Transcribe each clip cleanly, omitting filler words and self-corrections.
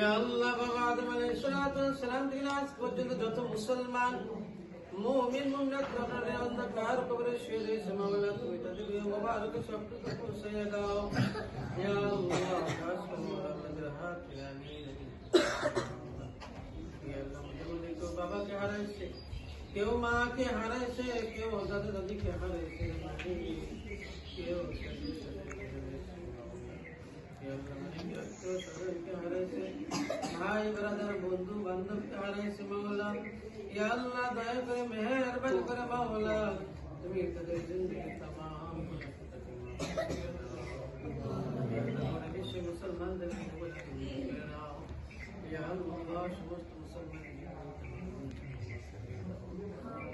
ইয়া আল্লাহ বাবা আদম আলাইহিস সালাম থেকে আজ পর্যন্ত যত মুসলমান মুমিন মুমিনাত কবরের অন্ধকার কবরে শুয়ে রয়েছে মাওলা তুমি তাদের মুবারক সবটুকু পৌঁছে দাও ইয়া আল্লাহ খাস করে আমাদের হাত আমিন ইয়া আল্লাহ আমাদের কেউ বাবাকে হারাইছে কেউ মাকে হারাইছে কেউ দাদা দাদিকে হারাইছে কেউ ভাই ব্রাদার বন্ধু বান্ধবকে হারাইছে মাওলা ইয়া আল্লাহ দয়া করে মেহেরবানি করে মাওলা তুমি তাদের জিন্দেগি तमाम বিশ্ব মুসলমানদের কবুল করে নাও ইয়া আল্লাহ সমস্ত মুসলমান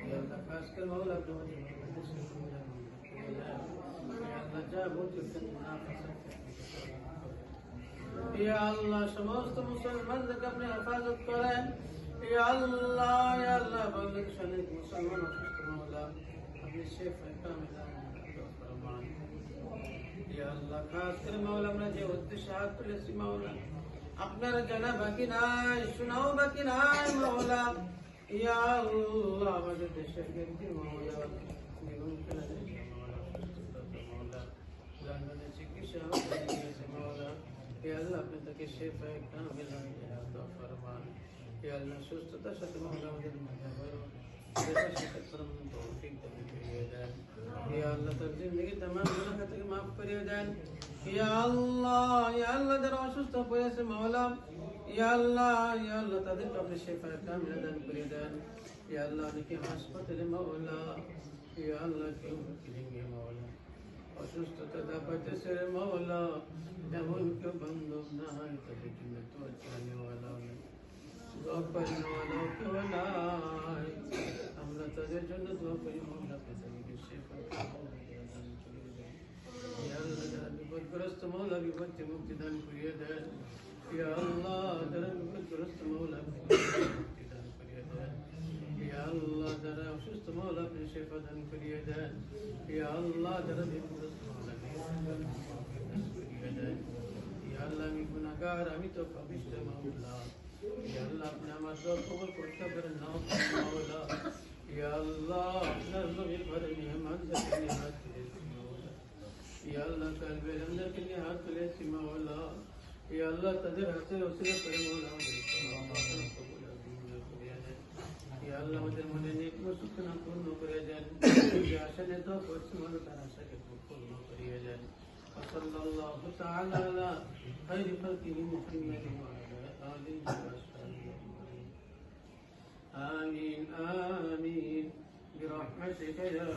ইয়া আল্লাহ খাস করে মাওলা তোমাদের ইয়া আল্লাহ যা বলছো ইয়া আল্লাহ সমস্ত মুসলমানদেরকে আপনি হেফাজত করেন ইয়া আল্লাহ বাংলাদেশে অনেক মুসলমান অসুস্থ মাওলা আপনি শিফা কামিলা ফরমান ইয়া আল্লাহ খাস করে মাওলা আমরা যে উদ্দেশ্যে হাত তুলেছি মাওলা আপনার জানা বাকি নাই শোনাও বাকি নাই মাওলা ইয়া আল্লাহ আমাদের দেশের ব্যক্তি মাওলা জীবন ফেলে দিয়েছে মাওলা লন্ডনে চিকিৎসা হয়েছে মাওলা ইয়া আল্লাহ আপনি তাকে শিফা কামিলা ফরমান ইয়া আল্লাহ সুস্থতার সাথে মাওলা আমাদের মধ্যে করো দেশের সাথে করম তৌফিক দান করিয়ে দেন ইয়া আল্লাহ তার জিন্দেগি तमाम গুনাহ থেকে maaf করিয়ে দেন ইয়া আল্লাহ যারা অসুস্থ হয়েছে মাওলা ইয়া আল্লাহ তাদের আপনি শিফা কামিলা দান করিয়ে দেন ইয়া আল্লাহ অনেকে হাসপাতালে মাওলা ইয়া আল্লাহ কেউ ভেঙে মাওলা অসুস্থতা দাপাইতেছে রে মাওলা এমন কেউ বান্ধব নাই তাদের জন্য তো জানেওয়ালা দোয়া করি মাওলা কেউ নাই আমরা তাদের জন্য দোয়া করি মাওলা তাদেরকে শিফা ইয়া আল্লাহ যারা বিপদগ্রস্ত মাওলা বিপদ থেকে মুক্তি দান করিয়ে দেন ইয়া আল্লাহ যারা বিপদগ্রস্ত মাওলা মুক্তি দান করিয়ে দেন ইয়া আল্লাহ যারা অসুস্থ মাওলা আপনি শিফা দান করিয়ে দেন ইয়া আল্লাহ যারা বিপদগ্রস্ত মাওলা করিয়ে দেন ইয়া আল্লাহ আমি গুনাহগার আমি তো পাপিষ্ঠ মাওলা ইয়া আল্লাহ আপনি আমার দোয়া কবুল করতে পারেন না মাওলা ইয়া আল্লাহ আপনার নবীর ঘরে মেহমান যাকে নিহাত করেছি মাওলা ইয়া আল্লাহ কালবে আমাদেরকে নিহাত করেছি মাওলা ইয়া আল্লাহ তাদের হাতের ওসিলা করে মাওলা আমাদের কবুল করিয়ে দেন ইয়া আল্লাহ আমাদের মনে নেক সুখনা পূর্ণ করে দেন যে আশা নেতা করছি মাওলা তার আশাকে পূর্ণ করিয়ে দেন وصلى الله تعالى على خير خلقه محمد وعلى آله وصحبه أجمعين آمين آمين برحمتك يا